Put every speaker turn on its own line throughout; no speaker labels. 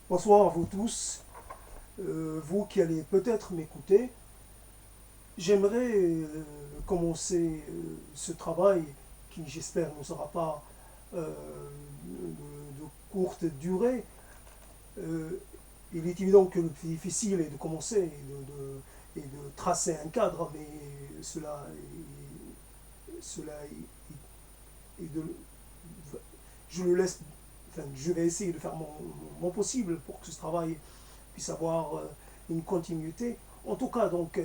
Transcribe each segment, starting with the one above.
Bonsoir à vous tous, vous qui allez peut-être m'écouter. J'aimerais commencer ce travail qui, j'espère, ne sera pas de courte durée. Euh, il est évident que le plus difficile est de commencer et de tracer un cadre, mais cela est de, je le laisse, enfin, je vais essayer de faire mon possible pour que ce travail puisse avoir une continuité. En tout cas, donc,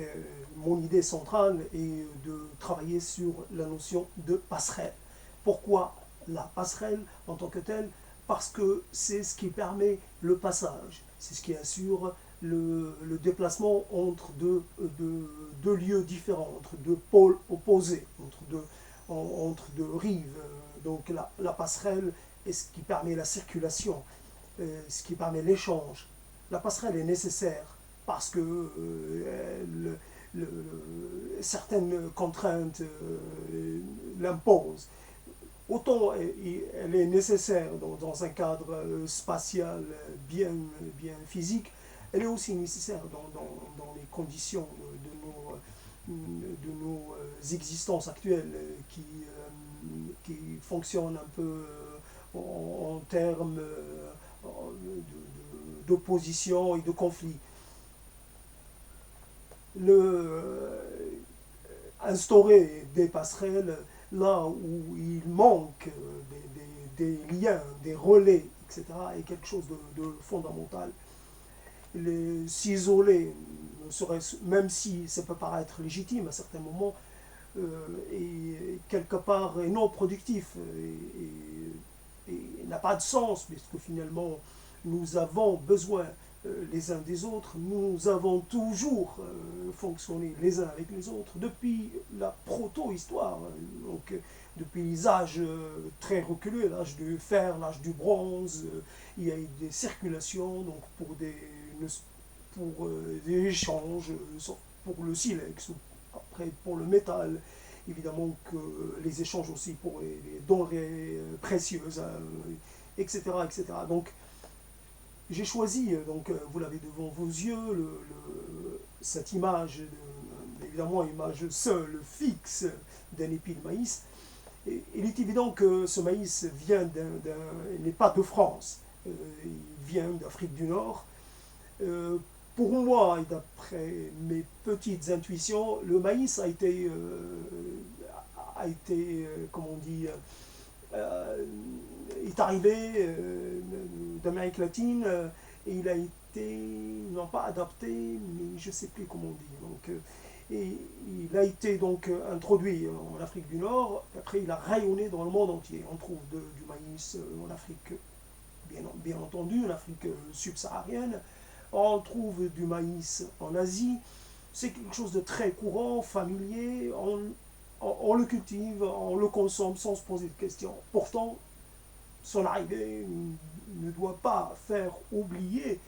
mon idée centrale est de travailler sur la notion de passerelle. Pourquoi la passerelle en tant que telle? Parce que c'est ce qui permet le passage, c'est ce qui assure le déplacement entre deux lieux différents, entre deux pôles opposés, entre deux rives. Donc la passerelle est ce qui permet la circulation, ce qui permet l'échange. La passerelle est nécessaire parce que certaines contraintes l'imposent. Autant elle est nécessaire dans un cadre spatial bien physique, elle est aussi nécessaire dans les conditions de nos existences actuelles qui fonctionnent un peu en termes d'opposition et de conflit. Instaurer des passerelles là où il manque des liens, des relais, etc., est quelque chose de fondamental. S'isoler, même si ça peut paraître légitime à certains moments, est quelque part est non productif et n'a pas de sens, puisque finalement nous avons besoin les uns des autres, nous avons toujours fonctionné les uns avec les autres depuis la proto-histoire, donc depuis les âges très reculés, l'âge du fer, l'âge du bronze, il y a eu des circulations donc des échanges, pour le silex, après pour le métal, évidemment que les échanges aussi pour les denrées précieuses, etc., etc. Donc j'ai choisi, donc vous l'avez devant vos yeux, cette image, évidemment image seule, fixe d'un épi de maïs. Et il est évident que ce maïs n'est pas de France, il vient d'Afrique du Nord. Euh, pour moi, et d'après mes petites intuitions, le maïs comme on dit, euh, est arrivé d'Amérique latine et il a été, non pas adapté, mais je ne sais plus comment on dit. Et il a été donc introduit en Afrique du Nord, après il a rayonné dans le monde entier. On trouve du maïs en Afrique, bien entendu, en Afrique subsaharienne, on trouve du maïs en Asie. C'est quelque chose de très courant, familier, on le cultive, on le consomme sans se poser de questions. Pourtant, son arrivée ne doit pas faire oublier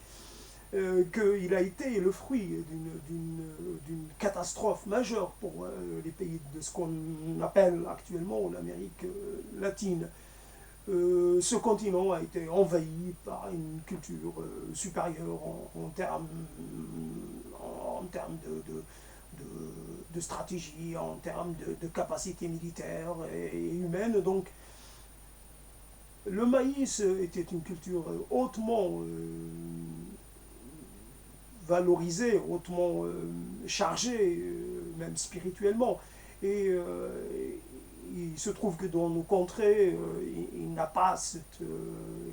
qu'il a été le fruit d'une catastrophe majeure pour les pays de ce qu'on appelle actuellement l'Amérique latine. Ce continent a été envahi par une culture supérieure en termes de stratégie, en termes de capacité militaire et humaine. Donc, le maïs était une culture hautement valorisée, hautement chargée, même spirituellement. Et il se trouve que dans nos contrées, il n'a pas cette,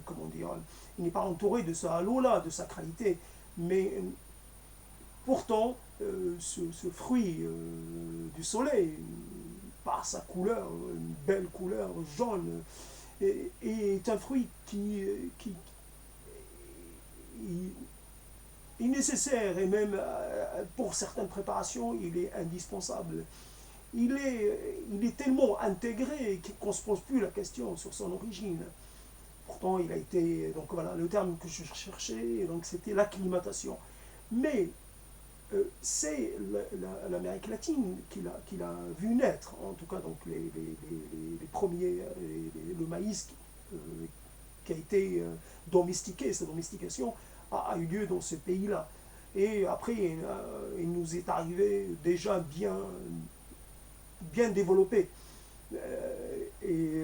comment dire, il n'est pas entouré de ce halo-là, de sacralité. Mais pourtant, ce fruit du soleil, par sa couleur, une belle couleur jaune, est un fruit qui est nécessaire et même pour certaines préparations, il est indispensable. Il est tellement intégré qu'on ne se pose plus la question sur son origine. Pourtant, il a été, donc voilà, le terme que je cherchais, donc c'était l'acclimatation. Mais c'est l'Amérique latine qu'il a vu naître, en tout cas donc les premiers, le maïs qui a été domestiqué, sa domestication a eu lieu dans ce pays-là. Et après, il nous est arrivé déjà bien développé. Et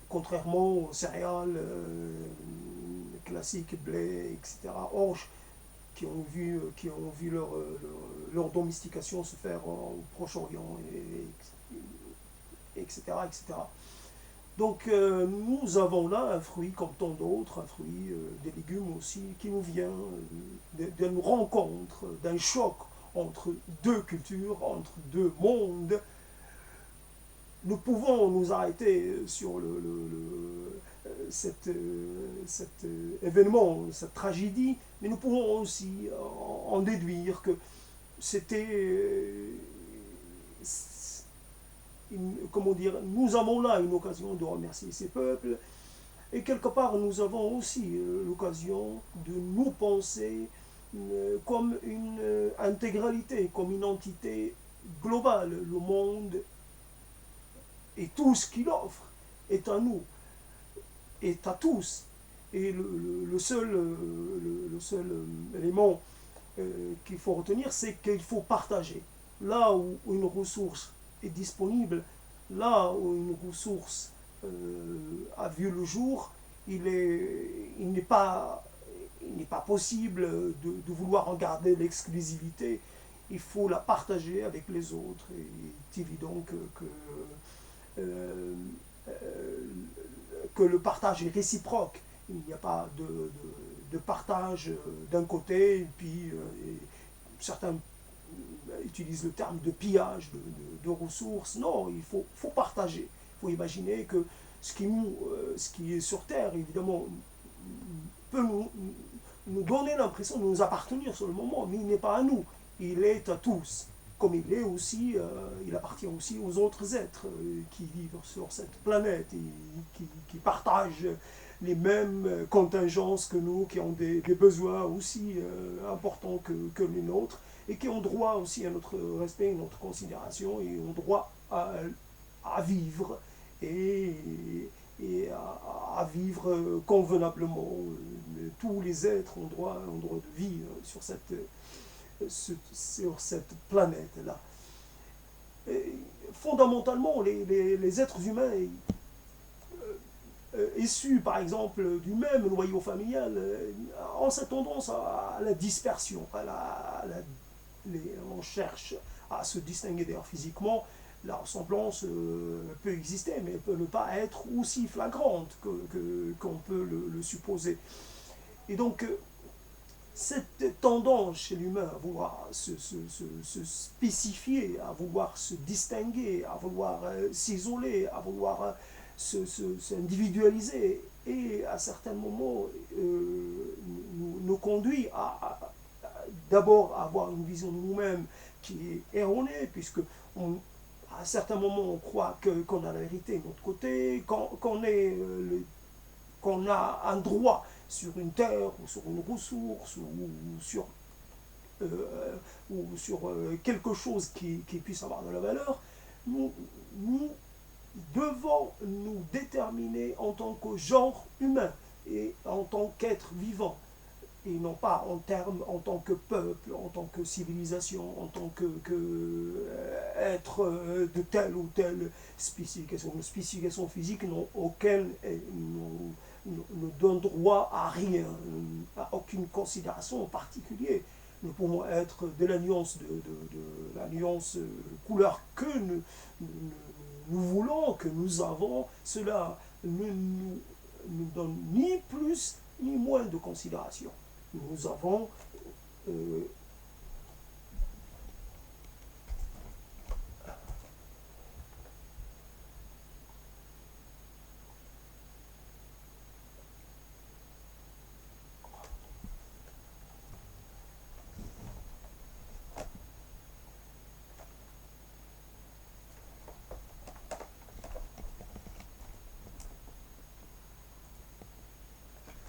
contrairement aux céréales classiques, blé, etc., orge, qui ont vu leur domestication se faire au Proche-Orient, etc., etc. Donc nous avons là un fruit comme tant d'autres, un fruit des légumes aussi, qui nous vient d'une rencontre, d'un choc entre deux cultures, entre deux mondes. Nous pouvons nous arrêter sur cet événement, cette tragédie, mais nous pouvons aussi en déduire que c'était, comment dire, nous avons là une occasion de remercier ces peuples, et quelque part nous avons aussi l'occasion de nous penser comme une intégralité, comme une entité globale. Le monde et tout ce qu'il offre est à nous, est à tous. Et le seul élément qu'il faut retenir, c'est qu'il faut partager. Là où une ressource est disponible, là où une ressource a vu le jour, il n'est pas possible de vouloir en garder l'exclusivité. Il faut la partager avec les autres. Et il est évident euh, euh, que le partage est réciproque. Il n'y a pas de partage d'un côté, et puis certains utilisent le terme de pillage de ressources. Non, il faut partager. Il faut imaginer que ce qui est sur Terre, évidemment, peut nous donner l'impression de nous appartenir sur le moment, mais il n'est pas à nous. Il est à tous. Comme il est aussi, il appartient aussi aux autres êtres qui vivent sur cette planète et qui partagent les mêmes contingences que nous, qui ont des besoins aussi importants que les nôtres, et qui ont droit aussi à notre respect, à notre considération, et ont droit à vivre et à vivre convenablement. Tous les êtres ont droit de vivre sur cette planète-là. Fondamentalement, les êtres humains issus, par exemple, du même noyau familial, ont cette tendance à la dispersion. On cherche à se distinguer d'ailleurs physiquement. La ressemblance peut exister, mais peut ne pas être aussi flagrante qu'on peut le supposer. Et donc, cette tendance chez l'humain à vouloir se spécifier, à vouloir se distinguer, à vouloir s'isoler, à vouloir s'individualiser, et à certains moments nous conduit à d'abord avoir une vision de nous-mêmes qui est erronée, puisque à certains moments on croit qu'on a la vérité de notre côté, qu'on a un droit sur une terre ou sur une ressource ou sur quelque chose qui puisse avoir de la valeur. Nous devons nous déterminer en tant que genre humain et en tant qu'être vivant, et non pas en tant que peuple, en tant que civilisation, en tant que être de telle ou telle spécification. Une spécification physique auquel ne donne droit à rien, à aucune considération en particulier. Nous pouvons être de la nuance la nuance couleur que nous voulons, que nous avons. Cela ne nous donne ni plus ni moins de considération. Nous avons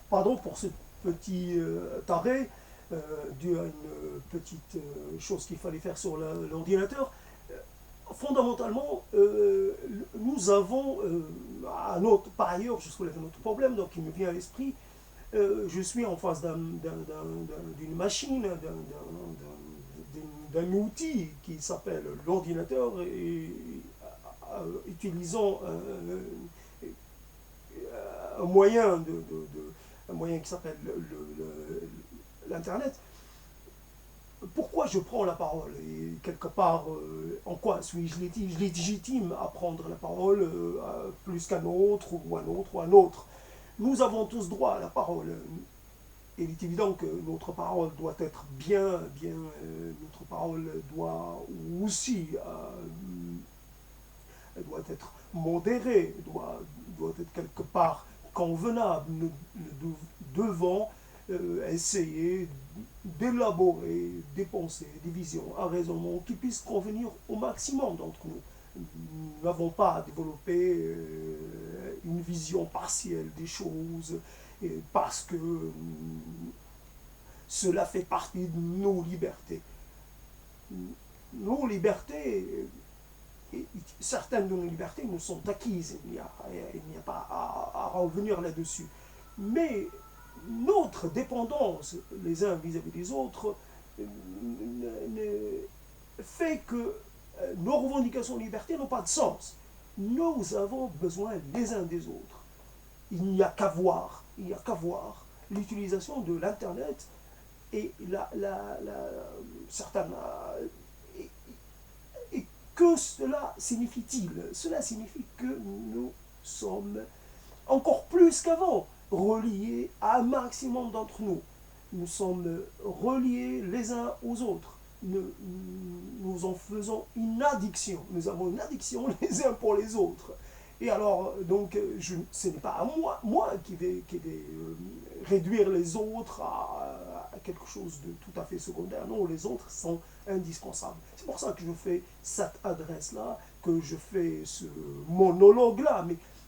pardon pour ce petit arrêt dû à une petite chose qu'il fallait faire sur l'ordinateur. Fondamentalement, nous avons, par ailleurs, je soulève un autre problème donc, qui me vient à l'esprit, Je suis en face d'une machine, d'un outil qui s'appelle l'ordinateur et utilisant un moyen, un moyen qui s'appelle l'Internet. Pourquoi je prends la parole? Et quelque part, en quoi suis-je légitime à prendre la parole plus qu'un autre, ou un autre, ou un autre? Nous avons tous droit à la parole. Et il est évident que notre parole doit être notre parole doit aussi doit être modérée, doit être quelque part convenable. Nous devons essayer d'élaborer des pensées, des visions, un raisonnement qui puisse convenir au maximum d'entre nous. Nous n'avons pas à développer une vision partielle des choses parce que cela fait partie de nos libertés. Nos libertés, certaines de nos libertés nous sont acquises, il n'y a pas à revenir là-dessus. Mais notre dépendance les uns vis-à-vis des autres fait que nos revendications de liberté n'ont pas de sens. Nous avons besoin les uns des autres. Il n'y a qu'à voir, l'utilisation de l'Internet et certaines. Et que cela signifie-t-il? Cela signifie que nous sommes encore plus qu'avant reliés à un maximum d'entre nous. Nous sommes reliés les uns aux autres. Nous en faisons une addiction. Nous avons une addiction les uns pour les autres. Et alors, donc, ce n'est pas à moi qui vais réduire les autres à quelque chose de tout à fait secondaire. Non, les autres sont indispensables. C'est pour ça que je fais cette adresse-là, que je fais ce monologue-là.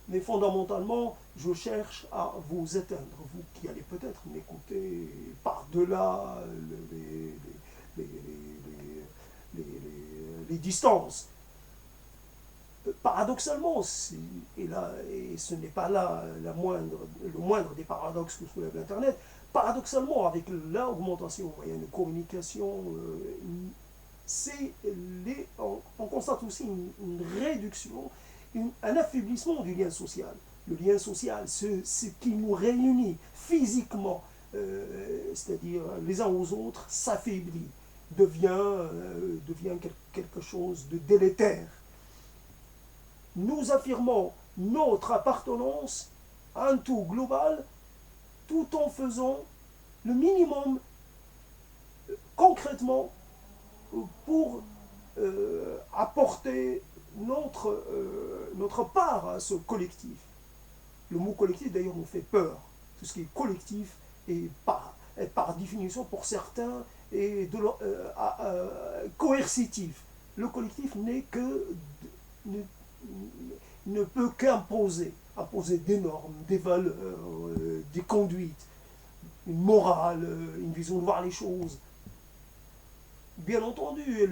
Mais fondamentalement, je cherche à vous éteindre, vous qui allez peut-être m'écouter par-delà les, les, les distances. Paradoxalement, et ce n'est pas là le moindre des paradoxes que soulève l'Internet, paradoxalement, avec l'augmentation des moyens de communication, on constate aussi une réduction, un affaiblissement du lien social. Le lien social, ce qui nous réunit physiquement, c'est-à-dire les uns aux autres, s'affaiblit, devient quelque chose de délétère. Nous affirmons notre appartenance à un tout global tout en faisant le minimum concrètement pour apporter notre part à ce collectif. Le mot collectif d'ailleurs nous fait peur. Tout ce qui est collectif est par définition pour certains est coercitif. Le collectif ne peut qu'imposer des normes, des valeurs, des conduites, une morale, une vision de voir les choses. Bien entendu,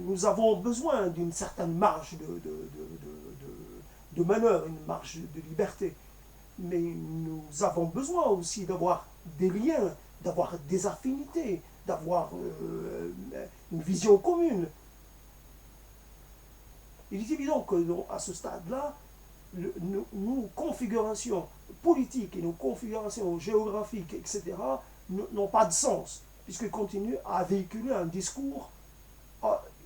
nous avons besoin d'une certaine marge de manœuvre, une marge de liberté. Mais nous avons besoin aussi d'avoir des liens, d'avoir des affinités, d'avoir une vision commune. Il est évident qu'à ce stade-là, nos configurations politiques et nos configurations géographiques, etc., n'ont pas de sens, puisqu'ils continuent à véhiculer un discours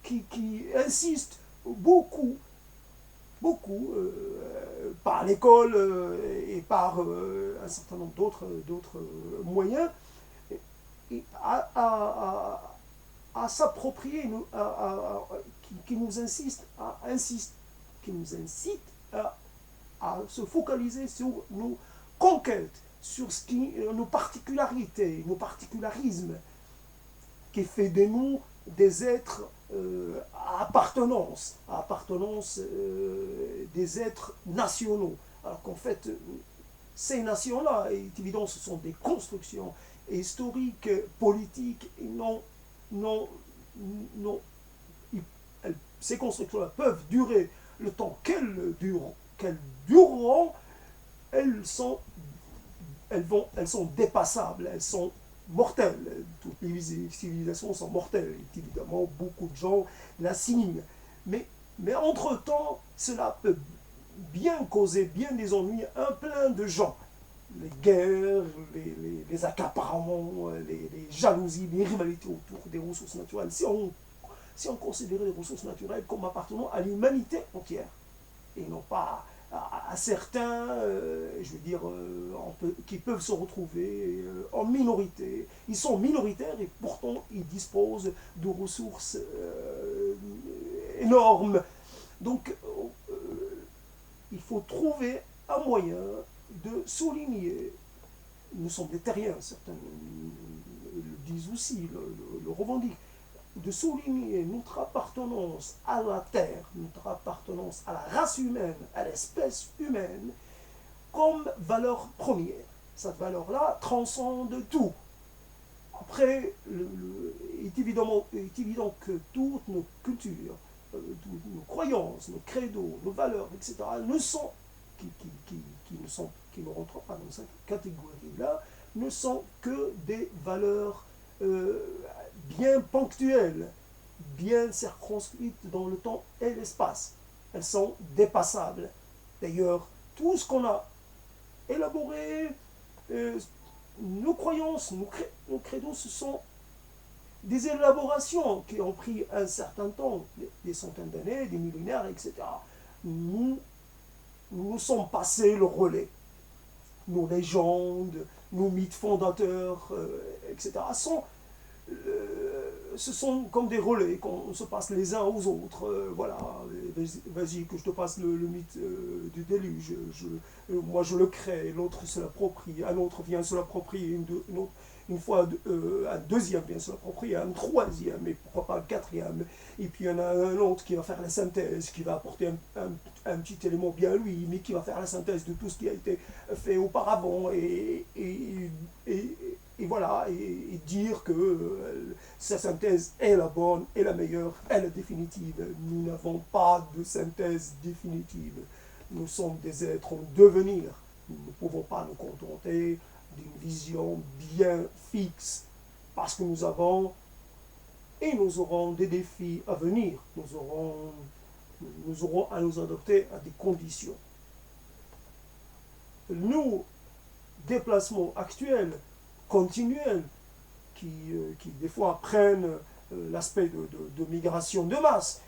qui insiste beaucoup, par l'école et par un certain nombre d'autres moyens, à s'approprier, qui nous incite à se focaliser sur nos conquêtes, sur nos particularités, nos particularismes, qui fait de nous des êtres à appartenance des êtres nationaux. Alors qu'en fait, ces nations-là, il est évident, ce sont des constructions historiques, politiques, et ces constructions-là peuvent durer le temps qu'elles dureront, elles sont elles sont dépassables, elles sont mortelles. Toutes les civilisations sont mortelles. Évidemment, beaucoup de gens la signent. Mais entre-temps, cela peut bien causer bien des ennuis à plein de gens. Les guerres, les accaparements, les jalousies, les rivalités autour des ressources naturelles. Si on considérait les ressources naturelles comme appartenant à l'humanité entière, et non pas à certains, je veux dire, qui peuvent se retrouver en minorité. Ils sont minoritaires et pourtant ils disposent de ressources énormes. Donc, il faut trouver un moyen de souligner. Nous sommes des terriens, certains le disent aussi, le revendiquent, de souligner notre appartenance à la terre, notre appartenance à la race humaine, à l'espèce humaine, comme valeur première. Cette valeur-là transcende tout. Après, il est évident que toutes nos cultures, toutes nos croyances, nos credos, nos valeurs, etc., qui ne rentrent pas dans cette catégorie-là, ne sont que des valeurs bien ponctuelles, bien circonscrites dans le temps et l'espace. Elles sont dépassables. D'ailleurs, tout ce qu'on a élaboré, nos croyances, nos credos, ce sont des élaborations qui ont pris un certain temps, des centaines d'années, des millénaires, etc. Nous sommes passés le relais. Nos légendes, nos mythes fondateurs, etc., ce sont comme des relais qu'on se passe les uns aux autres. Voilà, vas-y, que je te passe le mythe du déluge. Moi, je le crée, l'autre se l'approprie, un autre vient se l'approprier, une fois, un deuxième vient se l'approprier, un troisième, et pourquoi pas un quatrième. Et puis il y en a un autre qui va faire la synthèse, qui va apporter un petit élément bien à lui, mais qui va faire la synthèse de tout ce qui a été fait auparavant, et voilà, et dire que sa synthèse est la bonne, est la meilleure, est la définitive. Nous n'avons pas de synthèse définitive. Nous sommes des êtres en devenir. Nous ne pouvons pas nous contenter d'une vision bien fixe, parce que nous avons et nous aurons des défis à venir. Nous aurons à nous adapter à des conditions. Nos déplacements actuels, continuels, qui des fois prennent l'aspect de migration de masse,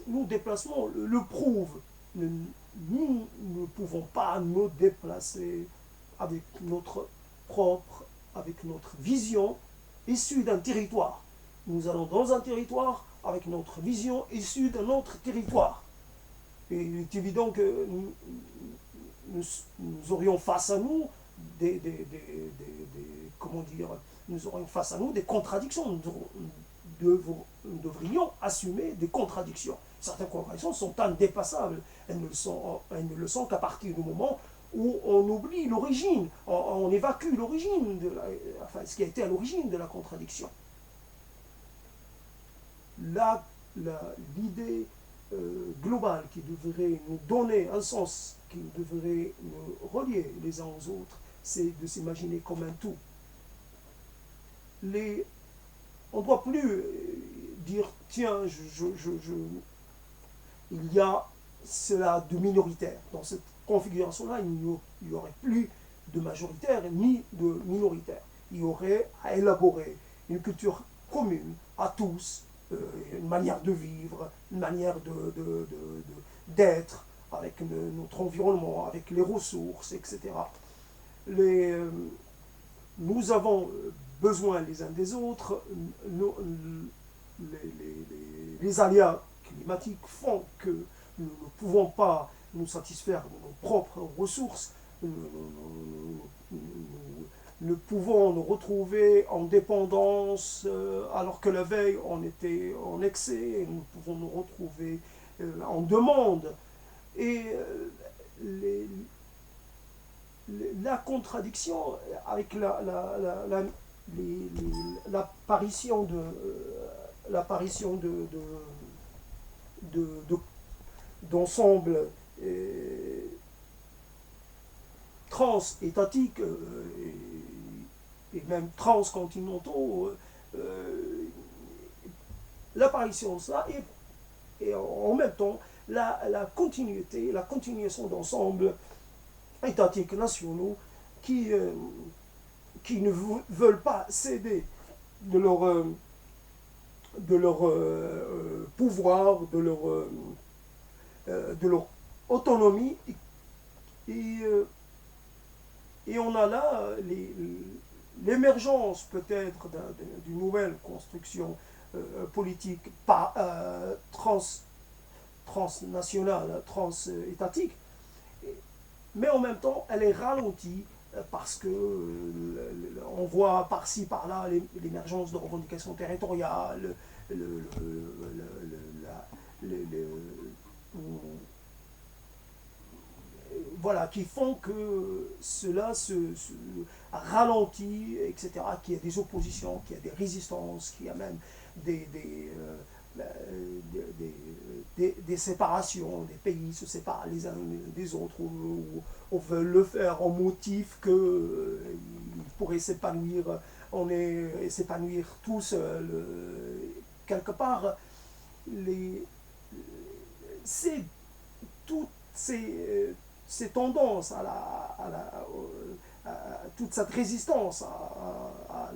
nos déplacements le prouvent. Nous ne pouvons pas nous déplacer avec avec notre vision issue d'un territoire. Nous allons dans un territoire avec notre vision issue d'un autre territoire. Et il est évident que nous aurions face à nous comment dire, nous aurions face à nous des contradictions. Nous devrions assumer des contradictions. Certaines contradictions sont indépassables. Elles ne le sont qu'à partir du moment où on oublie l'origine, on évacue l'origine, enfin ce qui a été à l'origine de la contradiction. L'idée globale qui devrait nous donner un sens, qui devrait nous relier les uns aux autres, c'est de s'imaginer comme un tout. On ne doit plus dire, tiens, il y a cela de minoritaire. Dans cette configuration-là, il n'y aurait plus de majoritaire ni de minoritaire. Il y aurait à élaborer une culture commune à tous, une manière de vivre, une manière d'être avec notre environnement, avec les ressources, etc. Nous avons besoin les uns des autres. Les aléas climatiques font que nous ne pouvons pas nous satisfaire de nos propres ressources. Nous pouvons nous retrouver en dépendance alors que la veille on était en excès. Nous pouvons nous retrouver en demande. Et la contradiction avec l'apparition d'ensemble trans-étatiques et même transcontinentaux, l'apparition de cela et en même temps la continuité, la continuation d'ensembles étatiques nationaux qui ne veulent pas céder de leur pouvoir, de leur autonomie. Et, et on a là l'émergence peut-être d'une nouvelle construction politique transnationale, transétatique, mais en même temps elle est ralentie parce que on voit par-ci par-là l'émergence de revendications territoriales, voilà, qui font que cela se ralentit, etc., qu'il y a des oppositions, qu'il y a des résistances, qu'il y a même des séparations, des pays se séparent les uns des autres, ou on veut le faire en motif qu'ils pourraient s'épanouir tous quelque part. C'est toutes ces tendances à toute cette résistance à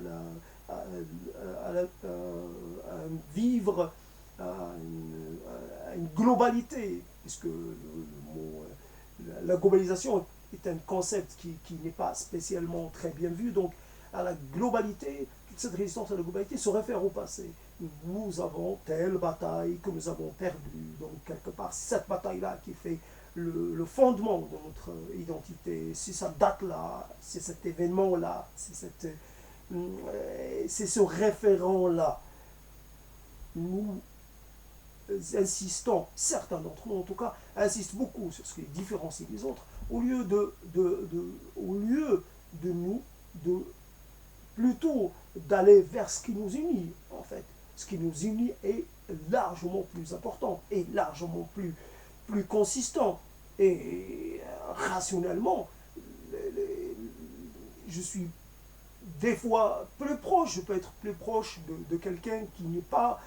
vivre à une globalité, puisque la globalisation est un concept qui n'est pas spécialement très bien vu, donc à la globalité, toute cette résistance à la globalité se réfère au passé. Nous avons telle bataille que nous avons perdue, donc quelque part, c'est cette bataille-là qui fait le fondement de notre identité, c'est cette date-là, c'est cet événement-là, c'est ce référent-là. Nous insistons, certains d'entre nous en tout cas, insistent beaucoup sur ce qui différencie les autres, au lieu de nous, plutôt d'aller vers ce qui nous unit, en fait. Ce qui nous unit est largement plus important, et largement plus consistant. Et rationnellement, je suis des fois plus proche, je peux être plus proche de quelqu'un qui n'est pas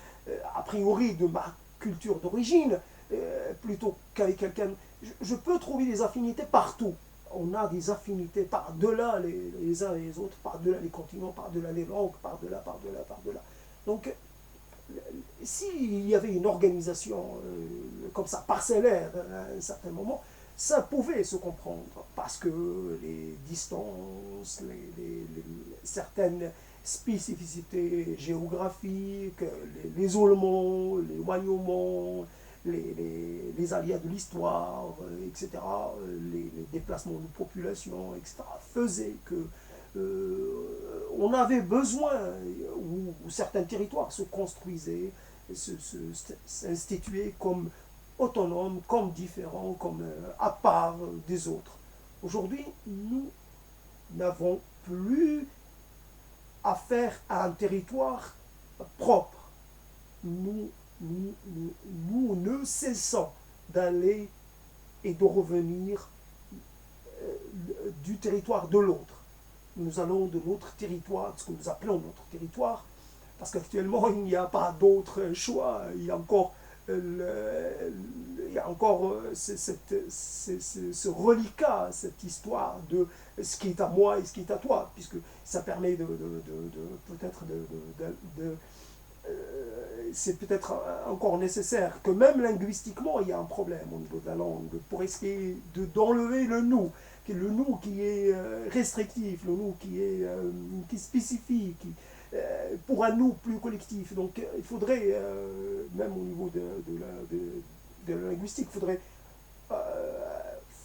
a priori de ma culture d'origine, plutôt qu'avec quelqu'un. Je peux trouver des affinités partout. On a des affinités par-delà les uns et les autres, par-delà les continents, par-delà les langues, par-delà. Donc, s'il y avait une organisation comme ça, parcellaire, à un certain moment, ça pouvait se comprendre, parce que les distances, certaines spécificités géographiques, l'isolement, l'éloignement, les aléas de l'histoire, etc., les déplacements de population, etc., faisaient que on avait besoin, ou certains territoires se construisaient, s'instituaient comme autonomes, comme différents, comme à part des autres. Aujourd'hui, nous n'avons plus affaire à un territoire propre. Nous ne cessons d'aller et de revenir du territoire de l'autre. Nous allons de notre territoire, ce que nous appelons notre territoire, parce qu'actuellement il n'y a pas d'autre choix. Il y a encore ce reliquat, cette histoire de ce qui est à moi et ce qui est à toi, puisque ça permet peut-être c'est peut-être encore nécessaire que même linguistiquement il y a un problème au niveau de la langue pour essayer d'enlever le nous qui est restrictif, le nous qui est spécifique, pour un nous plus collectif. Donc il faudrait, même au niveau de la linguistique, il faudrait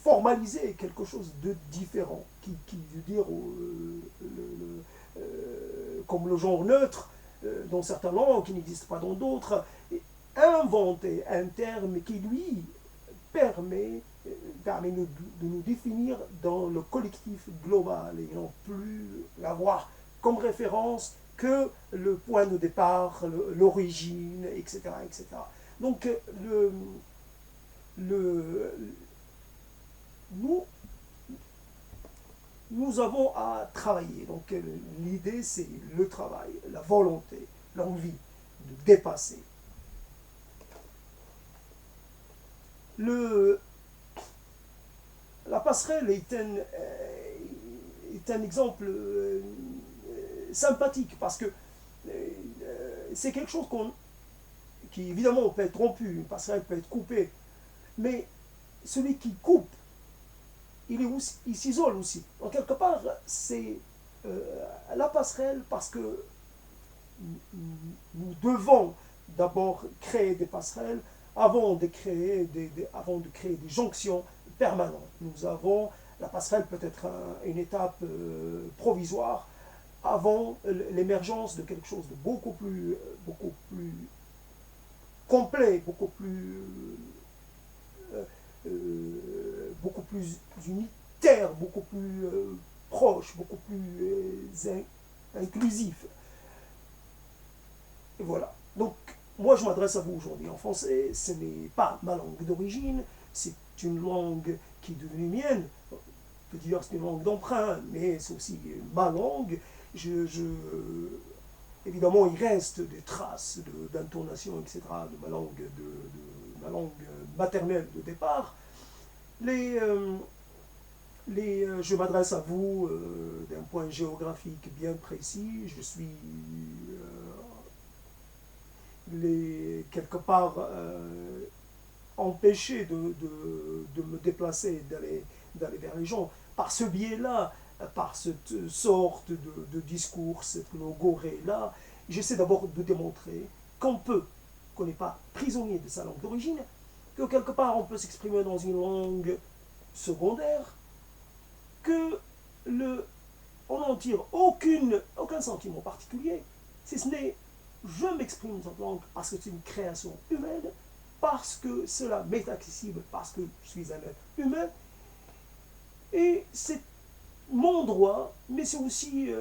formaliser quelque chose de différent, qui veut dire, comme le genre neutre, dans certaines langues, qui n'existe pas dans d'autres, inventer un terme qui, lui, permet de nous définir dans le collectif global et non plus l'avoir comme référence que le point de départ, l'origine, etc., etc. Donc, nous nous avons à travailler. Donc l'idée, c'est le travail, la volonté, l'envie de dépasser. Le, la passerelle est un exemple sympathique parce que c'est quelque chose qui évidemment peut être rompu, une passerelle peut être coupée, mais celui qui coupe, il s'isole aussi. En quelque part, c'est la passerelle parce que nous devons d'abord créer des passerelles avant de créer des jonctions permanentes. Nous avons, la passerelle peut être une étape provisoire avant l'émergence de quelque chose de beaucoup plus complet, beaucoup plus unitaire, beaucoup plus proche, beaucoup plus inclusif. Et voilà. Donc, moi, je m'adresse à vous aujourd'hui en français. Ce n'est pas ma langue d'origine, c'est une langue qui est devenue mienne. On peut dire que c'est une langue d'emprunt, mais c'est aussi ma langue. Évidemment, il reste des traces d'intonation, etc., de ma langue maternelle de départ. Je m'adresse à vous d'un point géographique bien précis. Je suis quelque part empêché de me déplacer, d'aller vers les gens. Par ce biais-là, par cette sorte de discours, cette logorée-là, j'essaie d'abord de démontrer qu'on n'est pas prisonnier de sa langue d'origine, que quelque part on peut s'exprimer dans une langue secondaire, que on n'en tire aucun sentiment particulier, si ce n'est je m'exprime dans cette langue parce que c'est une création humaine, parce que cela m'est accessible, parce que je suis un être humain, et c'est mon droit, mais c'est aussi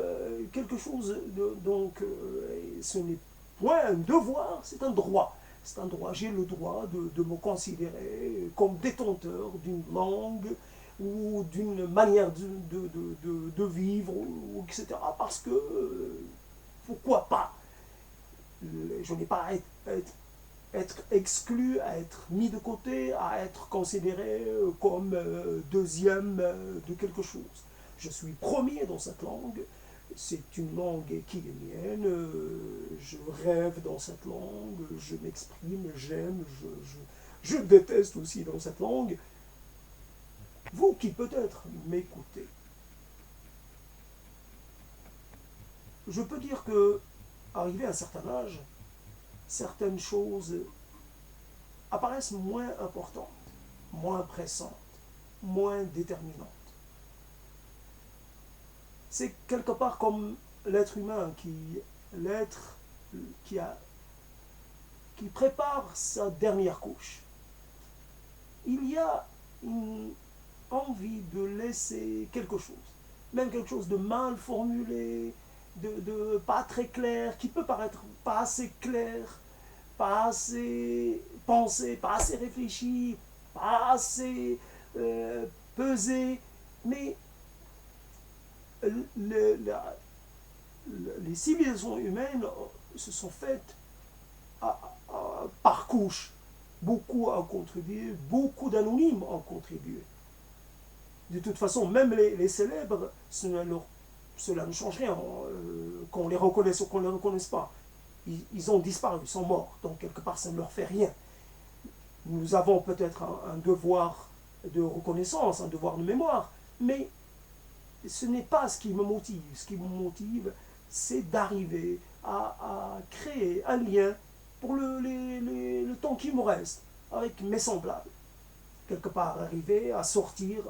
quelque chose ce n'est point un devoir, c'est un droit. C'est un droit, j'ai le droit de me considérer comme détenteur d'une langue ou d'une manière de vivre, etc. Parce que, pourquoi pas, je n'ai pas à être exclu, à être mis de côté, à être considéré comme deuxième de quelque chose. Je suis premier dans cette langue, c'est une langue qui est mienne, je rêve dans cette langue, je m'exprime, j'aime, je déteste aussi dans cette langue. Vous qui peut-être m'écoutez, je peux dire que, arrivé à un certain âge, certaines choses apparaissent moins importantes, moins pressantes, moins déterminantes. C'est quelque part comme l'être humain l'être qui prépare sa dernière couche. Il y a une envie de laisser quelque chose, même quelque chose de mal formulé, de pas très clair, qui peut paraître pas assez clair, pas assez pensé, pas assez réfléchi, pas assez pesé, mais les civilisations humaines se sont faites par couches. Beaucoup ont contribué, beaucoup d'anonymes ont contribué. De toute façon, même les célèbres, cela ne change rien, qu'on les reconnaisse ou qu'on ne les reconnaisse pas. Ils ont disparu, ils sont morts, donc quelque part ça ne leur fait rien. Nous avons peut-être un devoir de reconnaissance, un devoir de mémoire, mais ce n'est pas ce qui me motive. Ce qui me motive, c'est d'arriver à créer un lien pour le temps qui me reste avec mes semblables. Quelque part, arriver à sortir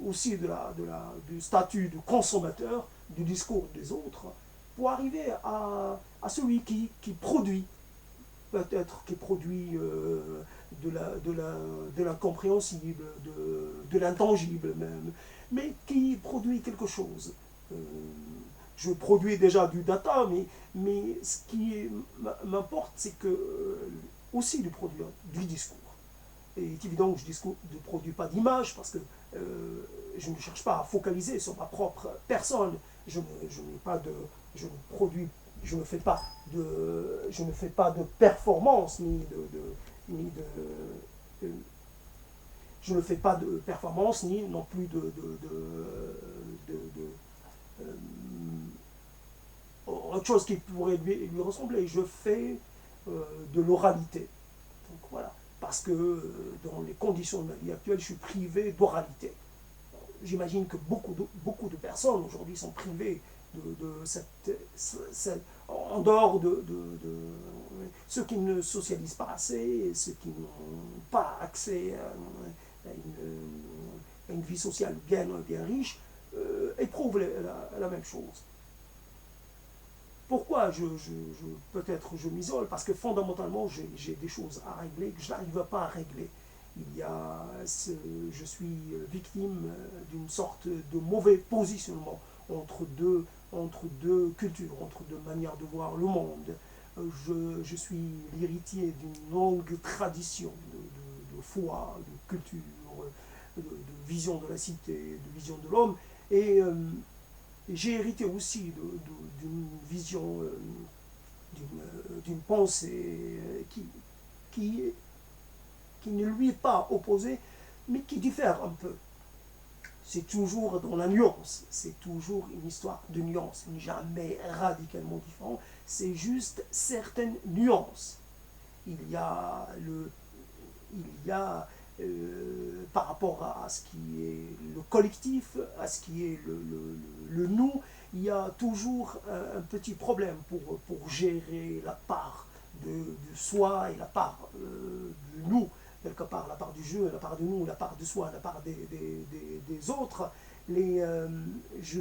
aussi du statut de consommateur, du discours des autres, pour arriver à celui qui produit, peut-être qui produit de l'incompréhensible, de l'intangible même, mais qui produit quelque chose. Je produis déjà du data, mais ce qui m'importe, c'est que aussi de produire du discours. Et il est évident que je ne produis pas d'image, parce que je ne cherche pas à focaliser sur ma propre personne. Je n'ai pas de, je ne produis, je ne fais pas de performance ni de- je ne fais pas de performance ni non plus euh, autre chose qui pourrait lui ressembler. Je fais de l'oralité. Donc voilà. Parce que dans les conditions de ma vie actuelle, je suis privé d'oralité. J'imagine que beaucoup de personnes aujourd'hui sont privées de en dehors ceux qui ne socialisent pas assez, ceux qui n'ont pas accès à une vie sociale bien riche, éprouvent la même chose. Pourquoi peut-être je m'isole? Parce que fondamentalement, j'ai des choses à régler que je n'arrive pas à régler. Je suis victime d'une sorte de mauvais positionnement entre entre deux cultures, entre deux manières de voir le monde. Je suis l'héritier d'une longue tradition de foi, de culture, de vision de la cité, de vision de l'homme. Et j'ai hérité aussi d'une vision, d'une pensée qui, qui ne lui est pas opposée, mais qui diffère un peu. C'est toujours dans la nuance, c'est toujours une histoire de nuance, jamais radicalement différent, c'est juste certaines nuances. Il y a, le, il y a par rapport à ce qui est le collectif, à ce qui est le nous, il y a toujours un petit problème pour gérer la part de soi et la part du nous, quelque part la part du jeu, la part de nous, la part de soi, la part des autres. Les, je,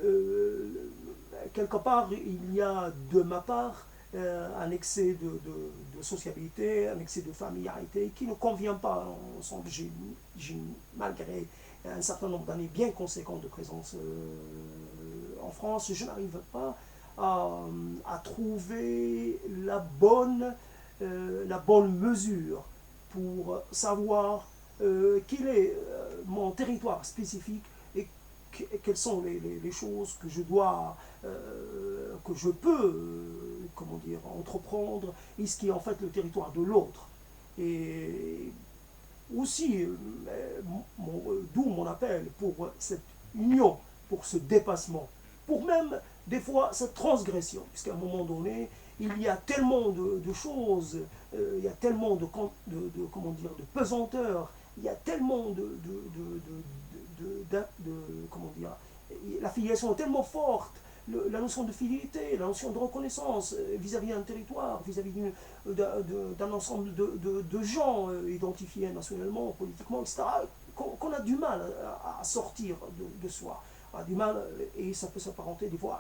euh, Quelque part, il y a de ma part un excès de sociabilité, un excès de familiarité qui ne convient pas ensemble. Malgré un certain nombre d'années bien conséquents de présence en France, je n'arrive pas à trouver la bonne mesure pour savoir quel est mon territoire spécifique et quelles sont les choses que je dois, que je peux, comment dire, entreprendre, et ce qui est en fait le territoire de l'autre. Et aussi, d'où mon appel pour cette union, pour ce dépassement, pour même des fois cette transgression, puisqu'à un moment donné, il y a tellement de choses, il y a tellement comment dire, de pesanteur, il y a tellement comment dire, la filiation est tellement forte, la notion de fidélité, la notion de reconnaissance vis-à-vis d'un territoire, vis-à-vis d'un ensemble de gens identifiés nationalement, politiquement, etc., qu'on a du mal à sortir de soi, a du mal, et ça peut s'apparenter des fois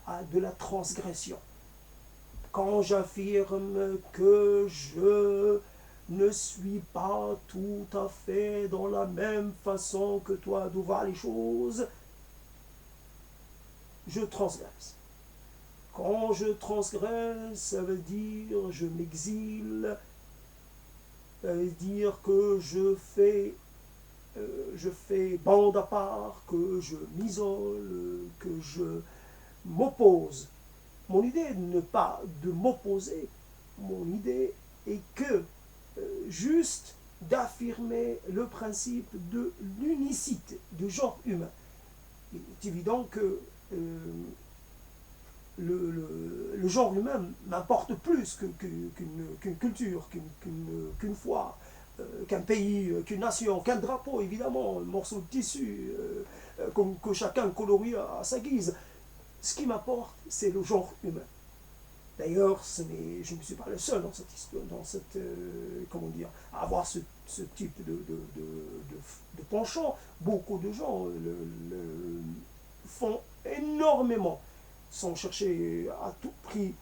à de la transgression. Quand j'affirme que je ne suis pas tout à fait dans la même façon que toi de voir les choses, je transgresse. Quand je transgresse, ça veut dire je m'exile, ça veut dire que je fais bande à part, que je m'isole, que je m'oppose. Mon idée n'est pas de m'opposer, mon idée est que juste d'affirmer le principe de l'unicité du genre humain. Il est évident que le genre humain m'importe plus qu'une culture, qu'une foi, qu'un pays, qu'une nation, qu'un drapeau, évidemment, un morceau de tissu que chacun colorie à sa guise. Ce qui m'apporte, c'est le genre humain. D'ailleurs, je ne suis pas le seul comment dire, à avoir ce type de penchant. Beaucoup de gens font énormément, sans chercher à tout prix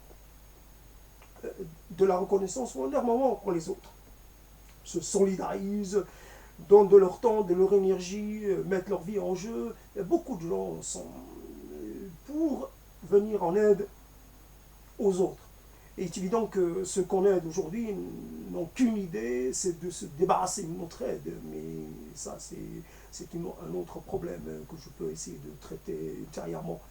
de la reconnaissance, font énormément pour les autres. Se solidarisent, donnent de leur temps, de leur énergie, mettent leur vie en jeu. Beaucoup de gens sont pour venir en aide aux autres. Et il est évident que ceux qu'on aide aujourd'hui n'ont qu'une idée, c'est de se débarrasser de notre aide. Mais ça, c'est un autre problème que je peux essayer de traiter ultérieurement.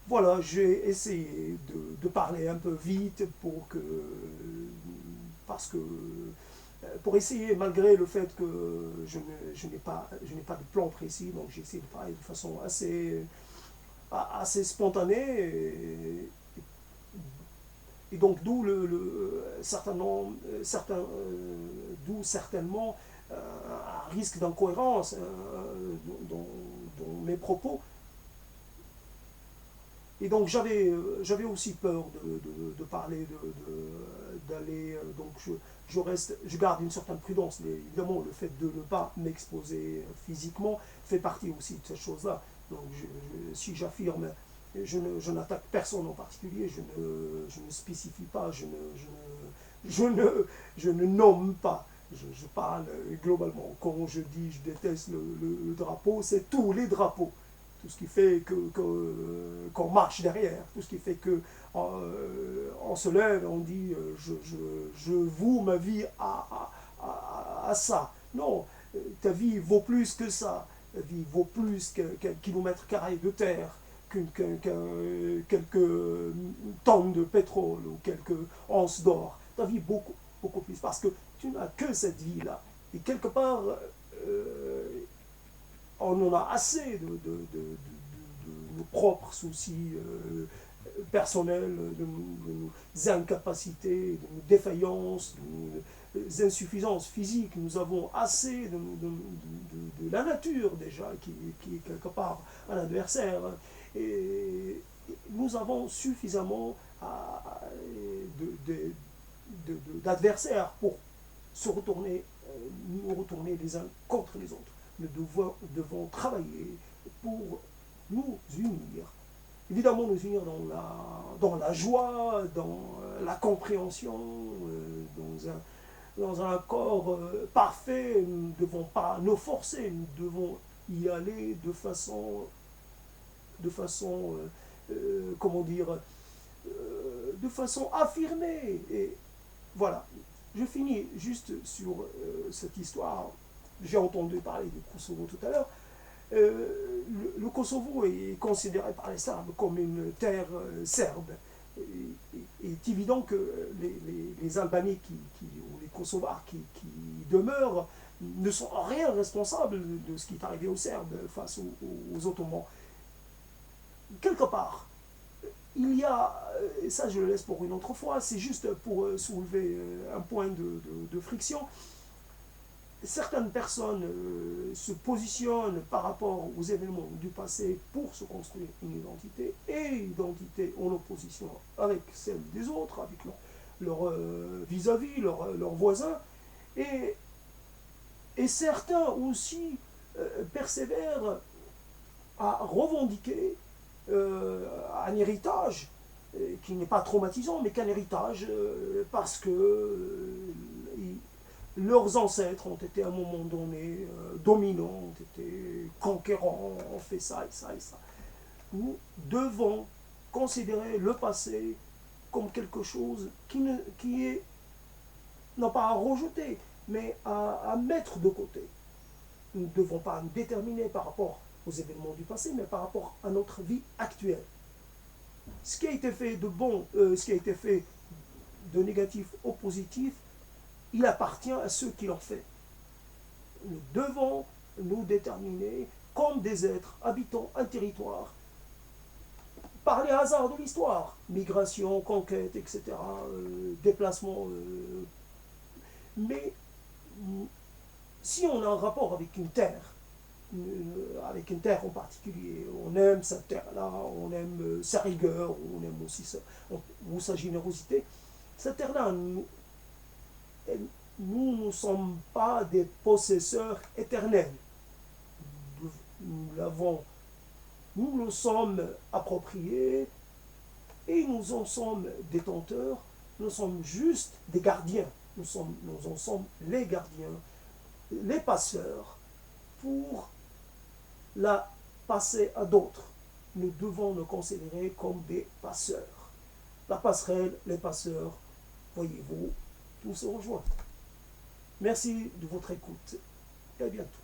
Voilà, j'ai essayé de parler un peu vite parce que pour essayer, malgré le fait que je n'ai pas de plan précis, donc j'ai essayé de parler de façon assez spontanée, et donc d'où d'où certainement un risque d'incohérence dans, dans mes propos. Et donc j'avais aussi peur de parler, d'aller, donc je garde une certaine prudence, mais évidemment le fait de ne pas m'exposer physiquement fait partie aussi de cette chose-là. Donc si j'affirme, je n'attaque personne en particulier, je ne spécifie pas, je ne nomme pas. Je parle globalement. Quand je dis je déteste le drapeau, c'est tous les drapeaux. Tout ce qui fait qu'on marche derrière, tout ce qui fait qu'on se lève, on dit je voue ma vie à ça. Non, ta vie vaut plus que ça. Ta vie vaut plus qu'un kilomètre carré de terre, quelques tonnes de pétrole ou quelques onces d'or. Ta vie beaucoup, beaucoup plus. Parce que tu n'as que cette vie-là. Et quelque part, on en a assez de nos propres soucis personnels, de nos incapacités, de nos défaillances, de nos insuffisances physiques. Nous avons assez de la nature déjà, qui est quelque part un adversaire. Et nous avons suffisamment d'adversaires pour nous retourner les uns contre les autres. Nous devons travailler pour nous unir. Évidemment, nous unir dans la joie, dans la compréhension, dans un accord parfait. Nous ne devons pas nous forcer, nous devons y aller comment dire, de façon affirmée. Et voilà. Je finis juste sur cette histoire. J'ai entendu parler du Kosovo tout à l'heure. Le Kosovo est considéré par les Serbes comme une terre serbe. Il est évident que les Albanais ou les Kosovars qui demeurent ne sont en rien responsables de ce qui est arrivé aux Serbes face aux Ottomans. Quelque part, il y a, et ça je le laisse pour une autre fois, c'est juste pour soulever un point de friction. Certaines personnes se positionnent par rapport aux événements du passé pour se construire une identité, et une identité en opposition avec celle des autres, avec leur vis-à-vis, leurs voisins, et certains aussi persévèrent à revendiquer un héritage qui n'est pas traumatisant, mais qu'un héritage parce que leurs ancêtres ont été à un moment donné dominants, ont été conquérants, ont fait ça et ça et ça. Nous devons considérer le passé comme quelque chose qui est, non pas à rejeter, mais à mettre de côté. Nous ne devons pas nous déterminer par rapport aux événements du passé, mais par rapport à notre vie actuelle. Ce qui a été fait de bon, ce qui a été fait de négatif au positif, il appartient à ceux qui l'ont fait. Nous devons nous déterminer comme des êtres habitant un territoire par les hasards de l'histoire, migration, conquête, etc., déplacement. Mais si on a un rapport avec une terre en particulier, on aime cette terre-là, on aime sa rigueur, on aime aussi sa générosité, cette terre-là, nous ne sommes pas des possesseurs éternels. Nous le sommes appropriés et nous en sommes détenteurs. Nous sommes juste des gardiens. Nous en sommes les gardiens, les passeurs pour la passer à d'autres. Nous devons nous considérer comme des passeurs. la passerelle, les passeurs, voyez-vous, tout se rejoint. Merci de votre écoute et à bientôt.